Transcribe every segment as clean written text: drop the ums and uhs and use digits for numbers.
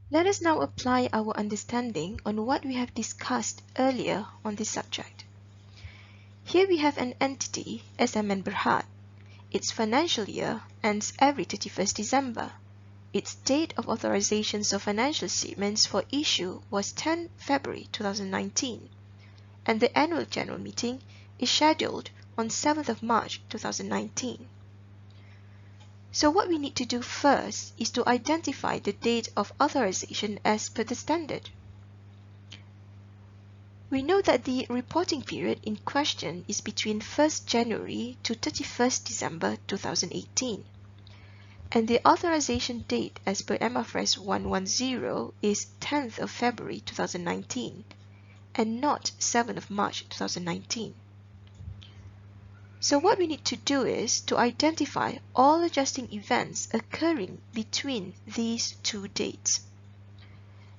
Let us now apply our understanding on what we have discussed earlier on this subject. Here we have an entity, SMN Bhd. Its financial year ends every 31st December. Its date of authorizations of financial statements for issue was 10 February 2019, and the annual general meeting is scheduled on 7th of March 2019. So what we need to do first is to identify the date of authorization as per the standard. We know that the reporting period in question is between 1st January to 31st December 2018, and the authorization date as per MFRS110 is 10th of February 2019 and not 7th of March 2019. So what we need to do is to identify all adjusting events occurring between these two dates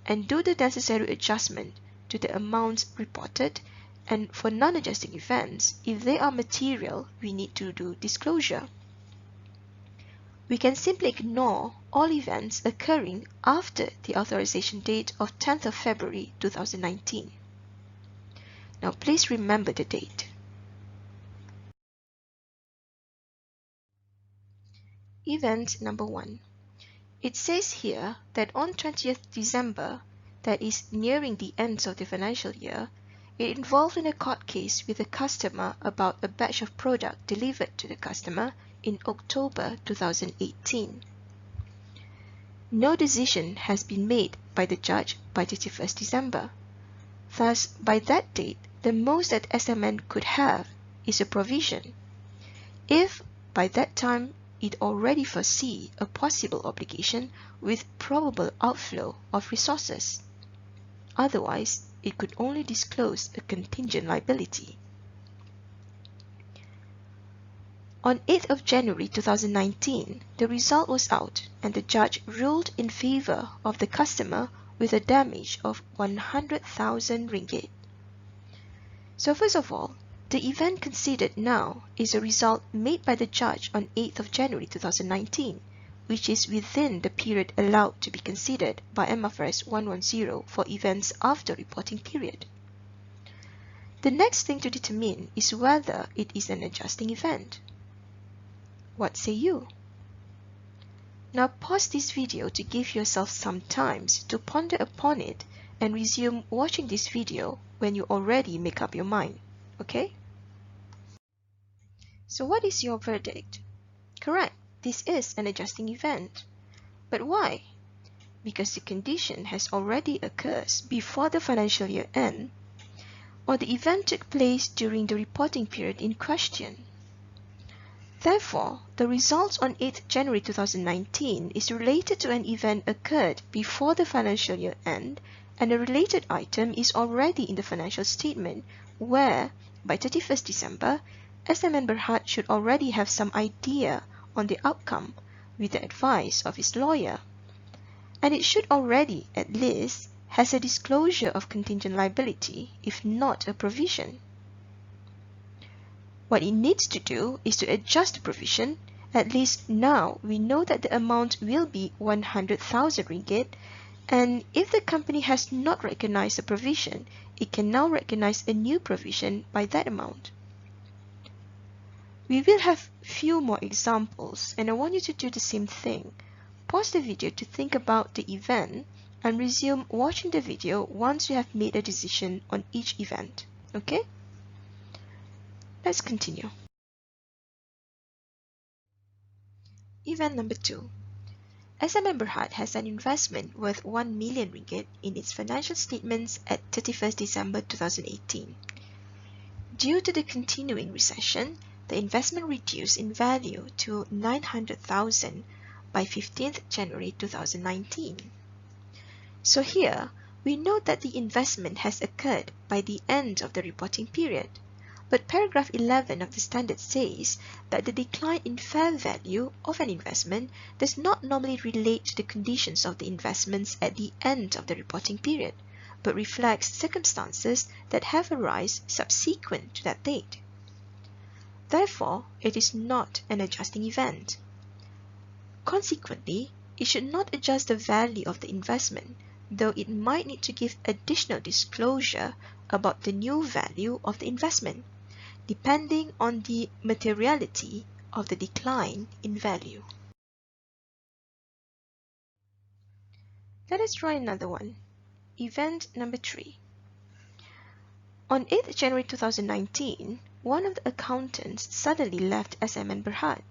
and do the necessary adjustment to the amounts reported, and for non-adjusting events, if they are material, we need to do disclosure. We can simply ignore all events occurring after the authorization date of 10th of February 2019. Now please remember the date. Event number 1. It says here that on 20th December, that is nearing the end of the financial year, it involved in a court case with a customer about a batch of product delivered to the customer in October 2018. No decision has been made by the judge by 31st December. Thus, by that date, the most that SMN could have is a provision, if by that time it already foresee a possible obligation with probable outflow of resources. Otherwise, it could only disclose a contingent liability. On 8th of January 2019, the result was out and the judge ruled in favor of the customer with a damage of 100,000 ringgit. So first of all, the event considered now is a result made by the judge on 8th of January 2019, which is within the period allowed to be considered by MFRS 110 for events after reporting period. The next thing to determine is whether it is an adjusting event. What say you? Now pause this video to give yourself some time to ponder upon it and resume watching this video when you already make up your mind, okay? So what is your verdict? Correct, this is an adjusting event. But why? Because the condition has already occurred before the financial year end, or the event took place during the reporting period in question. Therefore, the result on 8th January 2019 is related to an event occurred before the financial year end, and a related item is already in the financial statement where, by 31st December, SMN Bhd should already have some idea on the outcome with the advice of his lawyer. And it should already, at least, has a disclosure of contingent liability, if not a provision. What it needs to do is to adjust the provision. At least now we know that the amount will be 100,000 ringgit, and if the company has not recognized the provision, it can now recognize a new provision by that amount. We will have few more examples, and I want you to do the same thing. Pause the video to think about the event and resume watching the video once you have made a decision on each event. Okay? Let's continue. Event number 2. SMN Bhd has an investment worth 1 million ringgit in its financial statements at 31st December 2018. Due to the continuing recession, the investment reduced in value to 900,000 by 15th January 2019. So here, we note that the investment has occurred by the end of the reporting period. But paragraph 11 of the standard says that the decline in fair value of an investment does not normally relate to the conditions of the investments at the end of the reporting period, but reflects circumstances that have arisen subsequent to that date. Therefore, it is not an adjusting event. Consequently, it should not adjust the value of the investment, though it might need to give additional disclosure about the new value of the investment, depending on the materiality of the decline in value. Let us try another one. Event number 3. On 8th January 2019, one of the accountants suddenly left SMN Bhd.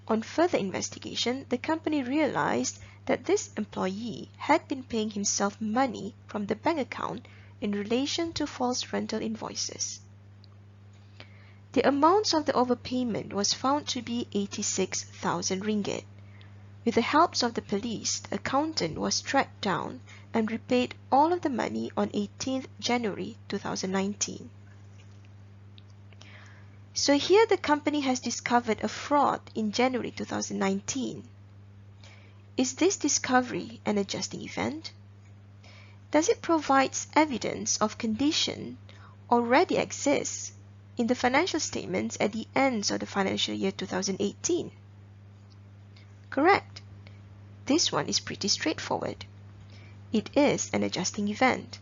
On further investigation, the company realized that this employee had been paying himself money from the bank account in relation to false rental invoices. The amount of the overpayment was found to be 86,000 ringgit. With the help of the police, the accountant was tracked down and repaid all of the money on 18th January 2019. So here the company has discovered a fraud in January 2019. Is this discovery an adjusting event? Does it provide evidence of condition already exists in the financial statements at the end of the financial year 2018? Correct. This one is pretty straightforward. It is an adjusting event.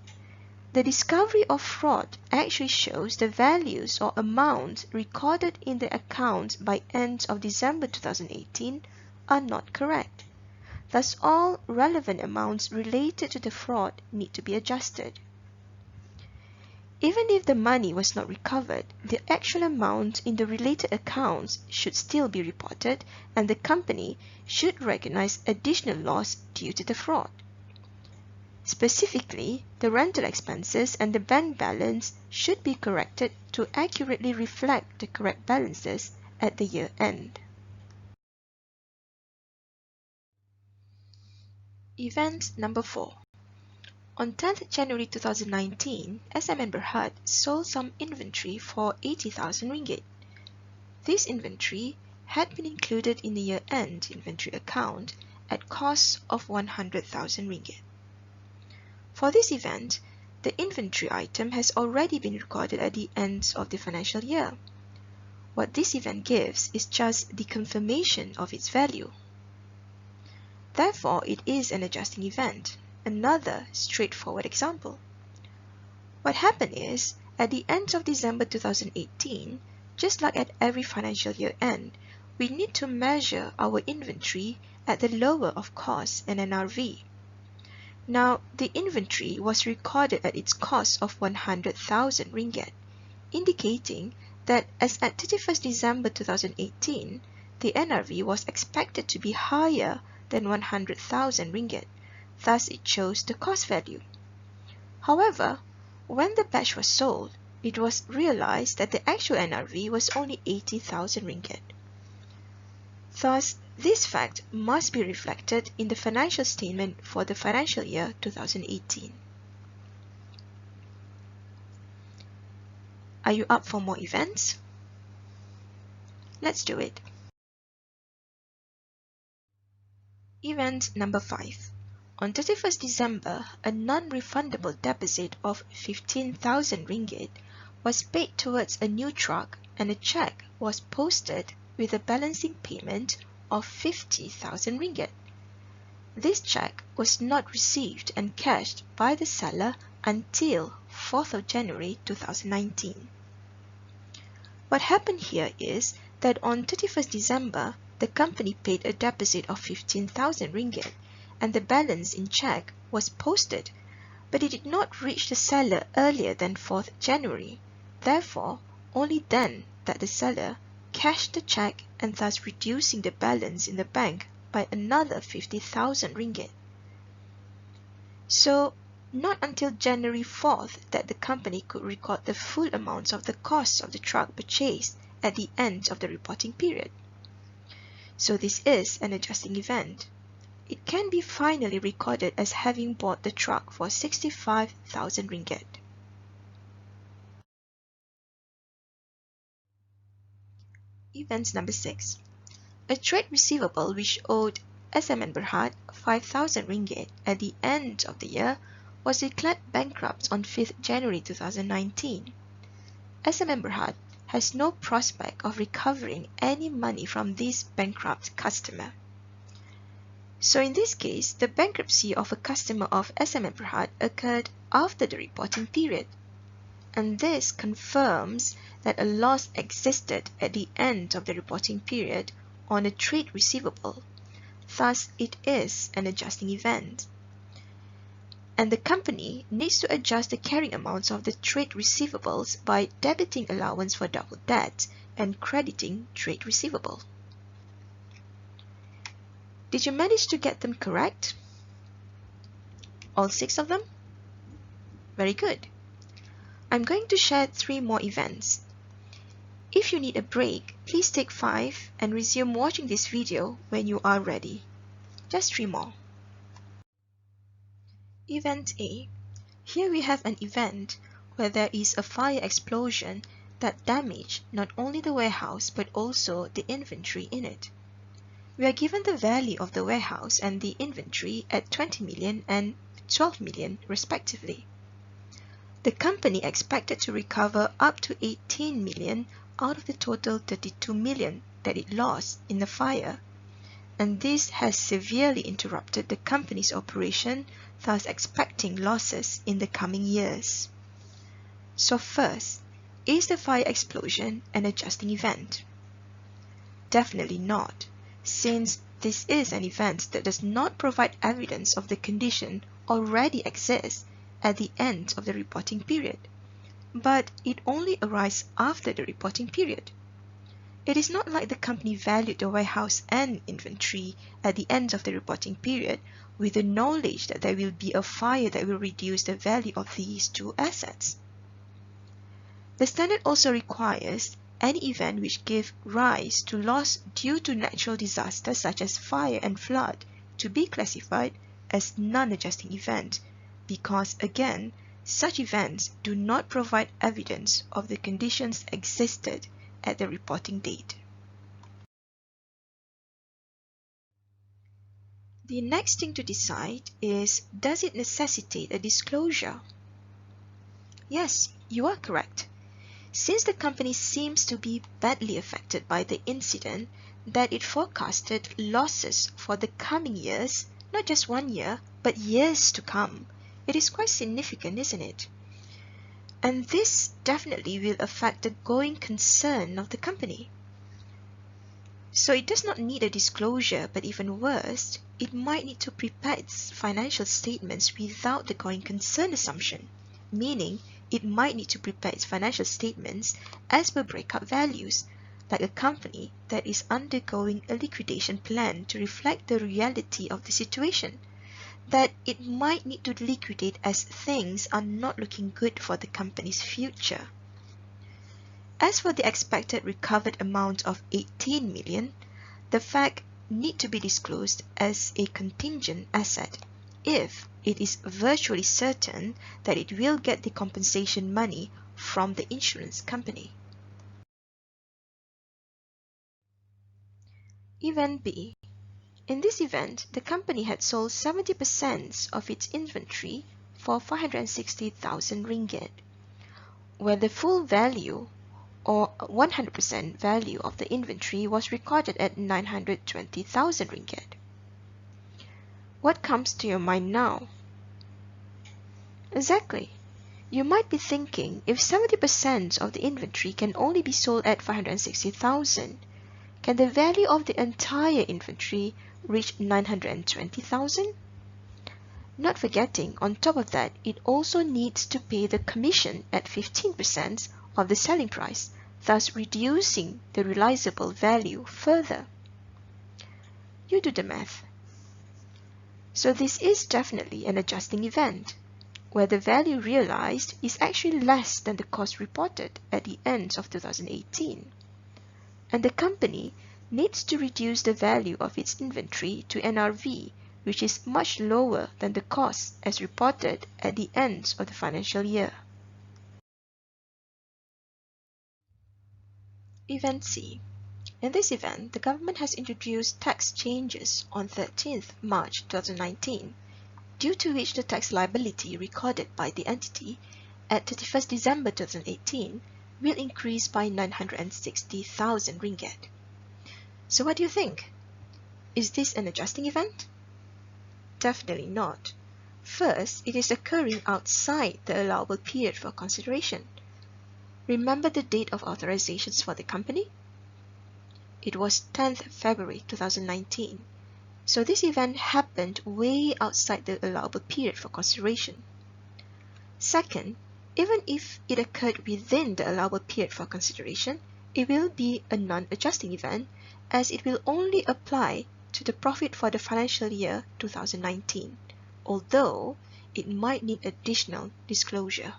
The discovery of fraud actually shows the values or amounts recorded in the accounts by end of December 2018 are not correct. Thus, all relevant amounts related to the fraud need to be adjusted. Even if the money was not recovered, the actual amount in the related accounts should still be reported, and the company should recognize additional loss due to the fraud. Specifically, the rental expenses and the bank balance should be corrected to accurately reflect the correct balances at the year end. Event number 4. On 10th January 2019, SMN Bhd sold some inventory for 80,000 ringgit. This inventory had been included in the year-end inventory account at cost of 100,000 ringgit. For this event, the inventory item has already been recorded at the end of the financial year. What this event gives is just the confirmation of its value. Therefore, it is an adjusting event. Another straightforward example. What happened is, at the end of December 2018, just like at every financial year end, we need to measure our inventory at the lower of cost and NRV. Now, the inventory was recorded at its cost of 100,000 ringgit, indicating that as at 31st December 2018, the NRV was expected to be higher than 100,000 ringgit. Thus, it shows the cost value. However, when the batch was sold, it was realized that the actual NRV was only 80,000 ringgit. Thus, this fact must be reflected in the financial statement for the financial year 2018. Are you up for more events? Let's do it. Event number 5. On 31st December, a non-refundable deposit of 15,000 ringgit was paid towards a new truck, and a check was posted with a balancing payment of 50,000 ringgit. This check was not received and cashed by the seller until 4th of January 2019. What happened here is that on 31st December, the company paid a deposit of 15,000 ringgit, and the balance in check was posted, but it did not reach the seller earlier than 4th January. Therefore, only then that the seller cashed the check, and thus reducing the balance in the bank by another 50,000 ringgit. So, not until January 4th that the company could record the full amounts of the costs of the truck purchased at the end of the reporting period. So this is an adjusting event. It can be finally recorded as having bought the truck for 65,000 ringgit. Event number 6. A trade receivable which owed SMN Bhd 5,000 ringgit at the end of the year was declared bankrupt on 5th January 2019. SMN Bhd has no prospect of recovering any money from this bankrupt customer. So in this case, the bankruptcy of a customer of SMN Bhd occurred after the reporting period, and this confirms that a loss existed at the end of the reporting period on a trade receivable. Thus, it is an adjusting event. And the company needs to adjust the carrying amounts of the trade receivables by debiting allowance for double debt and crediting trade receivable. Did you manage to get them correct? All 6 of them? Very good. I'm going to share 3 more events. If you need a break, please take 5 and resume watching this video when you are ready. Just 3 more. Event A. Here we have an event where there is a fire explosion that damaged not only the warehouse but also the inventory in it. We are given the value of the warehouse and the inventory at 20 million and 12 million respectively. The company expected to recover up to 18 million out of the total 32 million that it lost in the fire, and this has severely interrupted the company's operation, thus expecting losses in the coming years. So first, is the fire explosion an adjusting event? Definitely not, since this is an event that does not provide evidence of the condition already exists at the end of the reporting period, but it only arises after the reporting period. It is not like the company valued the warehouse and inventory at the end of the reporting period with the knowledge that there will be a fire that will reduce the value of these 2 assets. The standard also requires any event which gives rise to loss due to natural disasters such as fire and flood to be classified as non-adjusting event because, again, such events do not provide evidence of the conditions existed at the reporting date. The next thing to decide is, does it necessitate a disclosure? Yes, you are correct. Since the company seems to be badly affected by the incident, that it forecasted losses for the coming years, not just 1 year, but years to come, it is quite significant, isn't it? And this definitely will affect the going concern of the company. So it does not need a disclosure, but even worse, it might need to prepare its financial statements without the going concern assumption, meaning it might need to prepare its financial statements as per breakup values, like a company that is undergoing a liquidation plan to reflect the reality of the situation, that it might need to liquidate as things are not looking good for the company's future. As for the expected recovered amount of 18 million, the fact need to be disclosed as a contingent asset if it is virtually certain that it will get the compensation money from the insurance company. Event B. In this event, the company had sold 70% of its inventory for 560,000 ringgit, where the full value or 100% value of the inventory was recorded at 920,000 ringgit. What comes to your mind now? Exactly. You might be thinking, if 70% of the inventory can only be sold at 560,000, can the value of the entire inventory reach 920,000? Not forgetting, on top of that, it also needs to pay the commission at 15% of the selling price, thus reducing the realizable value further. You do the math. So this is definitely an adjusting event, where the value realized is actually less than the cost reported at the end of 2018. And the company needs to reduce the value of its inventory to NRV, which is much lower than the cost as reported at the end of the financial year. Event C. In this event, the government has introduced tax changes on 13th March 2019, due to which the tax liability recorded by the entity at 31st December 2018 will increase by 960,000 ringgit. So what do you think? Is this an adjusting event? Definitely not. First, it is occurring outside the allowable period for consideration. Remember the date of authorizations for the company? It was 10th February 2019. So this event happened way outside the allowable period for consideration. Second, even if it occurred within the allowable period for consideration, it will be a non-adjusting event as it will only apply to the profit for the financial year 2019, although it might need additional disclosure.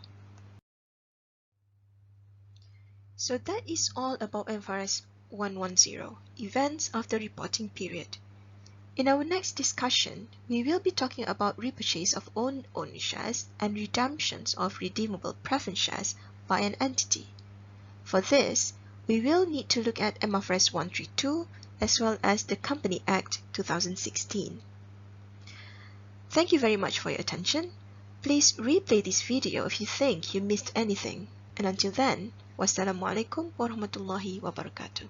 So that is all about MFRS 110, events after reporting period. In our next discussion, we will be talking about repurchase of own shares and redemptions of redeemable preference shares by an entity. For this, we will need to look at MFRS 132 as well as the Company Act 2016. Thank you very much for your attention. Please replay this video if you think you missed anything. And until then, wassalamualaikum warahmatullahi wabarakatuh.